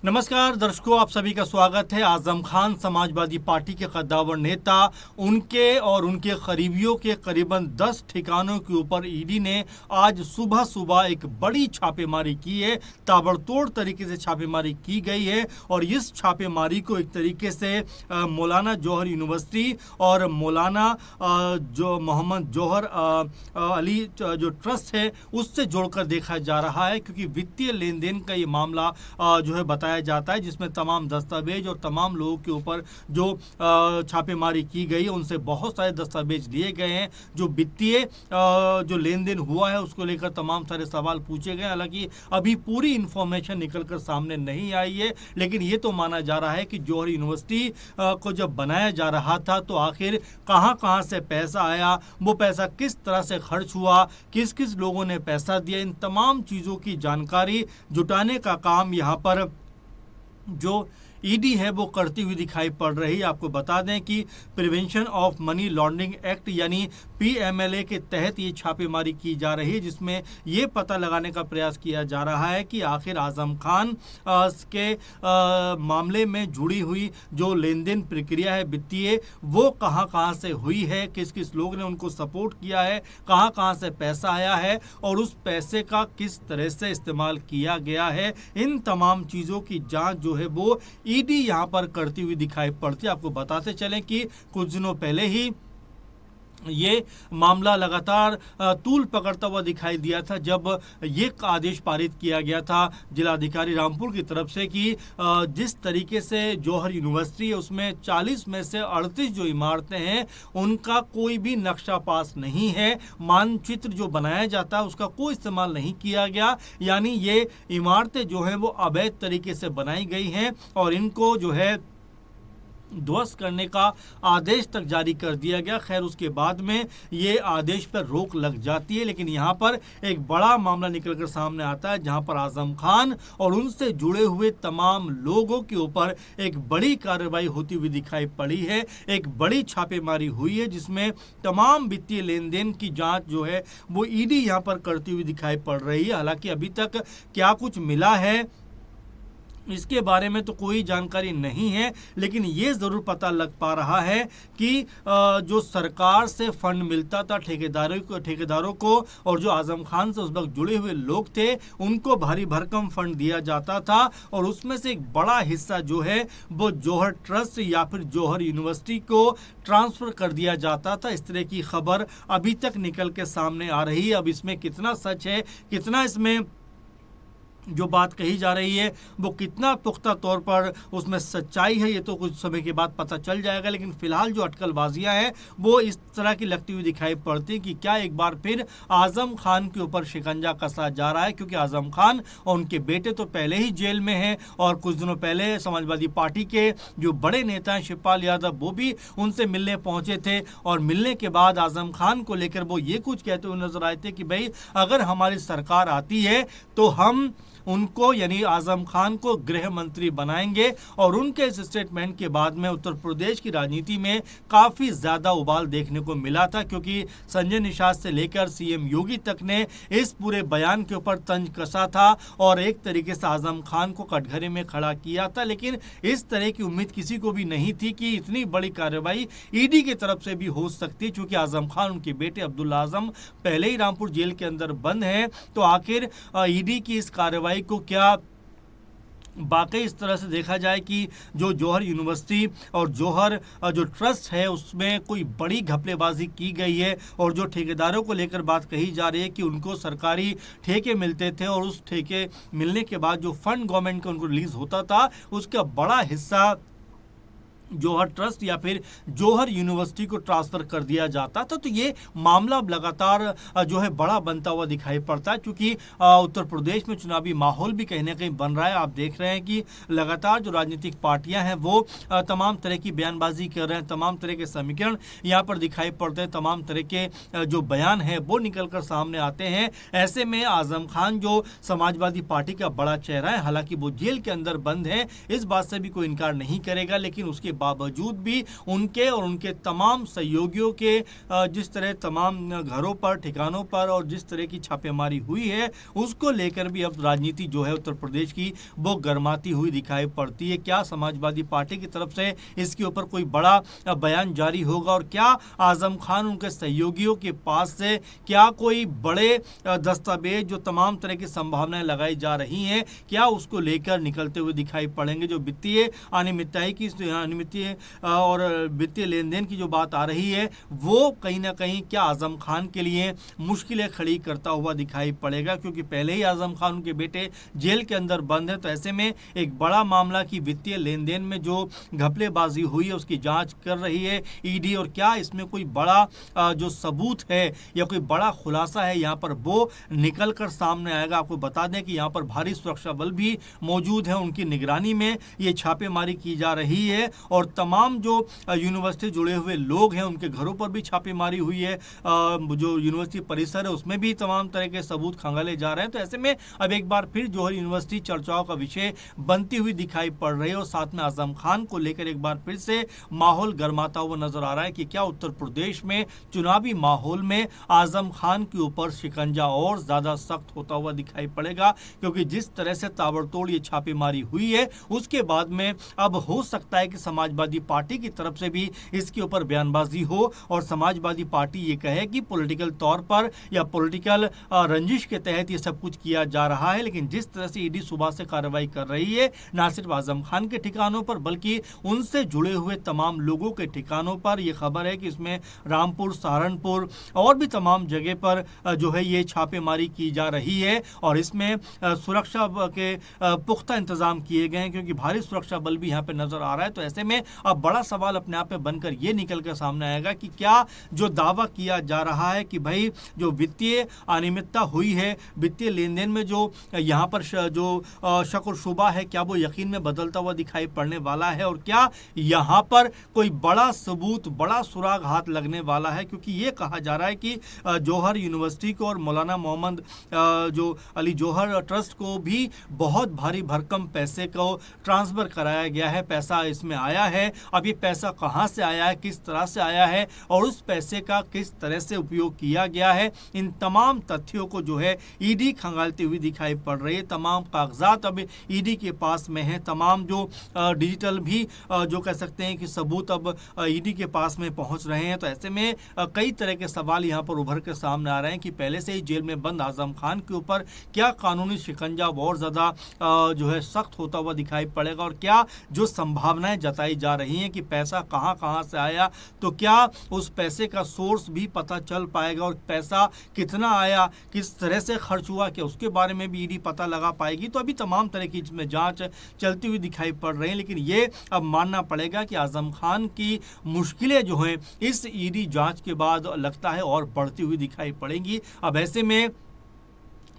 नमस्कार दर्शकों, आप सभी का स्वागत है। आजम खान समाजवादी पार्टी के कद्दावर नेता, उनके और उनके करीबियों के करीबन 10 ठिकानों के ऊपर ईडी ने आज सुबह सुबह एक बड़ी छापेमारी की है। ताबड़तोड़ तरीके से छापेमारी की गई है और इस छापेमारी को एक तरीके से मौलाना जौहर यूनिवर्सिटी और मौलाना जो मोहम्मद जौहर अली जो ट्रस्ट है उससे जोड़कर देखा जा रहा है, क्योंकि वित्तीय लेन देन का ये मामला जो है बताया जाता है, जिसमें तमाम दस्तावेज और तमाम लोगों के ऊपर जो छापेमारी की गई है उनसे बहुत सारे दस्तावेज लिए गए हैं। जो वित्तीय जो लेन देन हुआ है उसको लेकर तमाम सारे सवाल पूछे गए। हालांकि अभी पूरी इंफॉर्मेशन निकलकर सामने नहीं आई है, लेकिन ये तो माना जा रहा है कि जौहर यूनिवर्सिटी को जब बनाया जा रहा था तो आखिर कहाँ कहाँ से पैसा आया, वो पैसा किस तरह से खर्च हुआ, किस किस लोगों ने पैसा दिया, इन तमाम चीज़ों की जानकारी जुटाने का काम यहाँ पर जो ईडी है वो करती हुई दिखाई पड़ रही है। आपको बता दें कि prevention of money laundering act यानी पीएमएलए के तहत ये छापेमारी की जा रही है, जिसमें ये पता लगाने का प्रयास किया जा रहा है कि आखिर आजम खान के मामले में जुड़ी हुई जो लेन देन प्रक्रिया है वित्तीय, वो कहाँ कहाँ से हुई है, किस किस लोग ने उनको सपोर्ट किया है, कहाँ कहाँ से पैसा आया है और उस पैसे का किस तरह से इस्तेमाल किया गया है। इन तमाम चीज़ों की जांच जो है वो ईडी यहां पर करती हुई दिखाई पड़ती है। आपको बताते चलें कि कुछ दिनों पहले ही ये मामला लगातार तूल पकड़ता हुआ दिखाई दिया था, जब ये आदेश पारित किया गया था जिलाधिकारी रामपुर की तरफ से कि जिस तरीके से जौहर यूनिवर्सिटी है उसमें 40 में से 38 जो इमारतें हैं उनका कोई भी नक्शा पास नहीं है, मानचित्र जो बनाया जाता है उसका कोई इस्तेमाल नहीं किया गया, यानी ये इमारतें जो हैं वो अवैध तरीके से बनाई गई हैं और इनको जो है ध्वस्त करने का आदेश तक जारी कर दिया गया। खैर उसके बाद में ये आदेश पर रोक लग जाती है, लेकिन यहाँ पर एक बड़ा मामला निकलकर सामने आता है जहाँ पर आजम खान और उनसे जुड़े हुए तमाम लोगों के ऊपर एक बड़ी कार्रवाई होती हुई दिखाई पड़ी है। एक बड़ी छापेमारी हुई है जिसमें तमाम वित्तीय लेन देन की जाँच जो है वो ईडी यहाँ पर करती हुई दिखाई पड़ रही है। हालांकि अभी तक क्या कुछ मिला है इसके बारे में तो कोई जानकारी नहीं है, लेकिन ये ज़रूर पता लग पा रहा है कि जो सरकार से फंड मिलता था ठेकेदारों को और जो आजम खान से उस वक्त जुड़े हुए लोग थे उनको भारी भरकम फंड दिया जाता था और उसमें से एक बड़ा हिस्सा जो है वो जौहर ट्रस्ट या फिर जौहर यूनिवर्सिटी को ट्रांसफ़र कर दिया जाता था। इस तरह की खबर अभी तक निकल के सामने आ रही है। अब इसमें कितना सच है, कितना इसमें जो बात कही जा रही है वो कितना पुख्ता तौर पर उसमें सच्चाई है, ये तो कुछ समय के बाद पता चल जाएगा। लेकिन फिलहाल जो अटकलबाजियां हैं वो इस तरह की लगती हुई दिखाई पड़ती है कि क्या एक बार फिर आजम खान के ऊपर शिकंजा कसा जा रहा है, क्योंकि आजम खान और उनके बेटे तो पहले ही जेल में हैं और कुछ दिनों पहले समाजवादी पार्टी के जो बड़े नेता हैं शिवपाल यादव वो भी उनसे मिलने पहुंचे थे और मिलने के बाद आजम खान को लेकर वो ये कुछ कहते हुए नजर आए थे कि भाई अगर हमारी सरकार आती है तो हम उनको यानी आजम खान को गृह मंत्री बनाएंगे। और उनके इस स्टेटमेंट के बाद में उत्तर प्रदेश की राजनीति में काफ़ी ज़्यादा उबाल देखने को मिला था, क्योंकि संजय निषाद से लेकर सीएम योगी तक ने इस पूरे बयान के ऊपर तंज कसा था और एक तरीके से आजम खान को कटघरे में खड़ा किया था। लेकिन इस तरह की उम्मीद किसी को भी नहीं थी कि इतनी बड़ी कार्रवाई ईडी की तरफ से भी हो सकती है, क्योंकि आजम खान उनके बेटे अब्दुल्ला आजम पहले ही रामपुर जेल के अंदर बंद हैं। तो आखिर ईडी की इस कार्रवाई को क्या बाकी इस तरह से देखा जाए कि जो जौहर यूनिवर्सिटी और जौहर जो ट्रस्ट है उसमें कोई बड़ी घपलेबाजी की गई है और जो ठेकेदारों को लेकर बात कही जा रही है कि उनको सरकारी ठेके मिलते थे और उस ठेके मिलने के बाद जो फंड गवर्नमेंट का उनको रिलीज होता था उसका बड़ा हिस्सा जौहर ट्रस्ट या फिर जौहर यूनिवर्सिटी को ट्रांसफ़र कर दिया जाता था। तो ये मामला अब लगातार जो है बड़ा बनता हुआ दिखाई पड़ता है, क्योंकि उत्तर प्रदेश में चुनावी माहौल भी कहीं ना कहीं बन रहा है। आप देख रहे हैं कि लगातार जो राजनीतिक पार्टियां हैं वो तमाम तरह की बयानबाजी कर रहे हैं, तमाम तरह के समीकरण यहाँ पर दिखाई पड़ते हैं, तमाम तरह के जो बयान हैं वो निकल कर सामने आते हैं। ऐसे में आजम खान जो समाजवादी पार्टी का बड़ा चेहरा है, हालांकि वो जेल के अंदर बंद है, इस बात से भी कोई इनकार नहीं करेगा, लेकिन उसके बावजूद भी उनके और उनके तमाम सहयोगियों के जिस तरह तमाम घरों पर, ठिकानों पर और जिस तरह की छापेमारी हुई है, उसको लेकर भी अब राजनीति जो है उत्तर प्रदेश की वो गर्माती हुई दिखाई पड़ती है। क्या समाजवादी पार्टी की तरफ से इसके ऊपर कोई बड़ा बयान जारी होगा और क्या आजम खान उनके सहयोगियों के पास से क्या कोई बड़े दस्तावेज जो तमाम तरह की संभावनाएं लगाई जा रही हैं, क्या उसको लेकर निकलते हुए दिखाई पड़ेंगे। जो वित्तीय अनियमितता और वित्तीय लेन देन की जो बात आ रही है, वो कहीं ना कहीं क्या आजम खान के लिए मुश्किलें खड़ी करता हुआ दिखाई पड़ेगा, क्योंकि पहले ही आजम खान उनके बेटे जेल के अंदर बंद है। तो ऐसे में एक बड़ा मामला की वित्तीय लेन देन में जो घपलेबाजी हुई है उसकी जांच कर रही है ईडी, और क्या इसमें कोई बड़ा जो सबूत है या कोई बड़ा खुलासा है यहाँ पर वो निकल कर सामने आएगा। आपको बता दें कि यहाँ पर भारी सुरक्षा बल भी मौजूद है, उनकी निगरानी में ये छापेमारी की जा रही है और तमाम जो यूनिवर्सिटी जुड़े हुए लोग हैं उनके घरों पर भी छापेमारी हुई है। जो यूनिवर्सिटी परिसर है उसमें भी तमाम तरह के सबूत खंगाले जा रहे हैं। तो ऐसे में अब एक बार फिर जौहर यूनिवर्सिटी चर्चाओं का विषय बनती हुई दिखाई पड़ रही है और साथ में आजम खान को लेकर एक बार फिर से माहौल गर्माता हुआ नजर आ रहा है कि क्या उत्तर प्रदेश में चुनावी माहौल में आजम खान के ऊपर शिकंजा और ज्यादा सख्त होता हुआ दिखाई पड़ेगा, क्योंकि जिस तरह से ताबड़तोड़ ये छापेमारी हुई है उसके बाद में अब हो सकता है कि समाजवादी पार्टी की तरफ से भी इसके ऊपर बयानबाजी हो और समाजवादी पार्टी ये कहे कि पॉलिटिकल तौर पर या पॉलिटिकल रंजिश के तहत ये सब कुछ किया जा रहा है। लेकिन जिस तरह से ईडी सुबह से कार्रवाई कर रही है ना सिर्फ आजम खान के ठिकानों पर बल्कि उनसे जुड़े हुए तमाम लोगों के ठिकानों पर, यह खबर है कि इसमें रामपुर, सहारनपुर और भी तमाम जगह पर जो है ये छापेमारी की जा रही है और इसमें सुरक्षा के पुख्ता इंतजाम किए गए हैं, क्योंकि भारी सुरक्षा बल भी यहाँ पे नजर आ रहा है। तो ऐसे में अब बड़ा सवाल अपने आप में बनकर ये निकल कर सामने आएगा कि क्या जो दावा किया जा रहा है कि भाई जो वित्तीय अनियमितता हुई है, वित्तीय लेन देन में जो यहाँ पर जो शक और शुबा है, क्या वो यकीन में बदलता हुआ दिखाई पड़ने वाला है और क्या यहाँ पर कोई बड़ा सबूत, बड़ा सुराग हाथ लगने वाला है। क्योंकि ये कहा जा रहा है कि जौहर यूनिवर्सिटी को और मौलाना मोहम्मद जो अली जौहर ट्रस्ट को भी बहुत भारी भरकम पैसे को ट्रांसफर कराया गया है, पैसा इसमें आया है। अब ये पैसा कहाँ से आया है, किस तरह से आया है और उस पैसे का किस तरह से उपयोग किया गया है, इन तमाम तथ्यों को जो है ईडी खंगालती हुई दिखाई पड़ रही है। तमाम कागजात अब ईडी के पास में है, तमाम जो डिजिटल भी जो कह सकते हैं कि सबूत अब ईडी के पास में पहुंच रहे हैं। तो ऐसे में कई तरह के सवाल यहाँ पर उभर कर सामने आ रहे हैं कि पहले से ही जेल में बंद आजम खान के ऊपर क्या कानूनी शिकंजा और ज़्यादा जो है सख्त होता हुआ दिखाई पड़ेगा और क्या जो संभावनाएं जताई जा रही हैं कि पैसा कहाँ कहाँ से आया, तो क्या उस पैसे का सोर्स भी पता चल पाएगा और पैसा कितना आया, किस तरह से खर्च हुआ, क्या उसके बारे में भी ईडी पता लगा पाएगी। तो अभी तमाम तरह की इसमें जांच चलती हुई दिखाई पड़ रही है, लेकिन ये अब मानना पड़ेगा कि आजम खान की मुश्किलें जो हैं इस ईडी जांच के बाद लगता है और बढ़ती हुई दिखाई पड़ेंगी। अब ऐसे में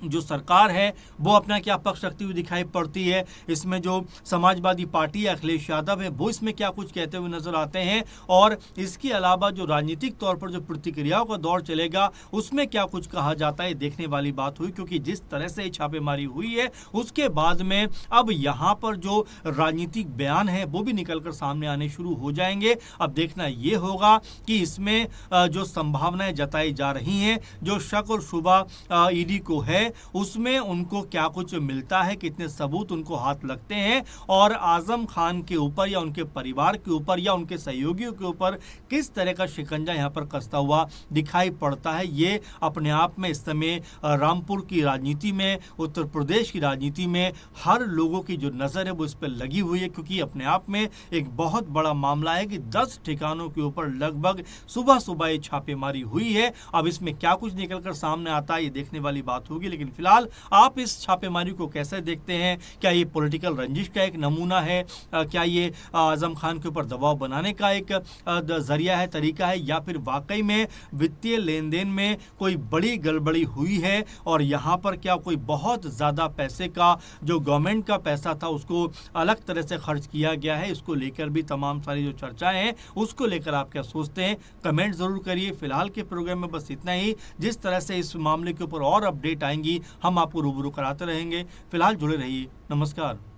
जो सरकार है वो अपना क्या पक्ष रखती हुई दिखाई पड़ती है, इसमें जो समाजवादी पार्टी अखिलेश यादव है वो इसमें क्या कुछ कहते हुए नजर आते हैं और इसके अलावा जो राजनीतिक तौर पर जो प्रतिक्रियाओं का दौर चलेगा उसमें क्या कुछ कहा जाता है, देखने वाली बात हुई। क्योंकि जिस तरह से छापेमारी हुई है उसके बाद में अब यहाँ पर जो राजनीतिक बयान है वो भी निकल कर सामने आने शुरू हो जाएंगे। अब देखना ये होगा कि इसमें जो संभावनाएं जताई जा रही हैं, जो शक और शुबा ईडी को है उसमें उनको क्या कुछ मिलता है, कितने सबूत उनको हाथ लगते हैं और आजम खान के ऊपर या उनके परिवार के ऊपर या उनके सहयोगियों के ऊपर किस तरह का शिकंजा यहाँ पर कसता हुआ दिखाई पड़ता है। ये अपने आप में इस समय रामपुर की राजनीति में, उत्तर प्रदेश की राजनीति में हर लोगों की जो नज़र है वो इस पर लगी हुई है, क्योंकि अपने आप में एक बहुत बड़ा मामला है कि 10 ठिकानों के ऊपर लगभग सुबह सुबह ये छापेमारी हुई है। अब इसमें क्या कुछ निकलकर सामने आता है ये देखने वाली बात होगी, लेकिन फिलहाल आप इस छापेमारी को कैसे देखते हैं? क्या ये पॉलिटिकल रंजिश का एक नमूना है? क्या ये आजम खान के ऊपर दबाव बनाने का एक जरिया है, तरीका है, या फिर वाकई में वित्तीय लेन देन में कोई बड़ी गड़बड़ी हुई है और यहाँ पर क्या कोई बहुत ज़्यादा पैसे का जो गवर्नमेंट का पैसा था उसको अलग तरह से खर्च किया गया है? इसको लेकर भी तमाम सारी जो चर्चाएं हैं उसको लेकर आप क्या सोचते हैं, कमेंट जरूर करिए। फिलहाल के प्रोग्राम में बस इतना ही। जिस तरह से इस मामले के ऊपर और अपडेट आएंगी हम आपको रूबरू कराते रहेंगे। फिलहाल जुड़े रहिए। नमस्कार।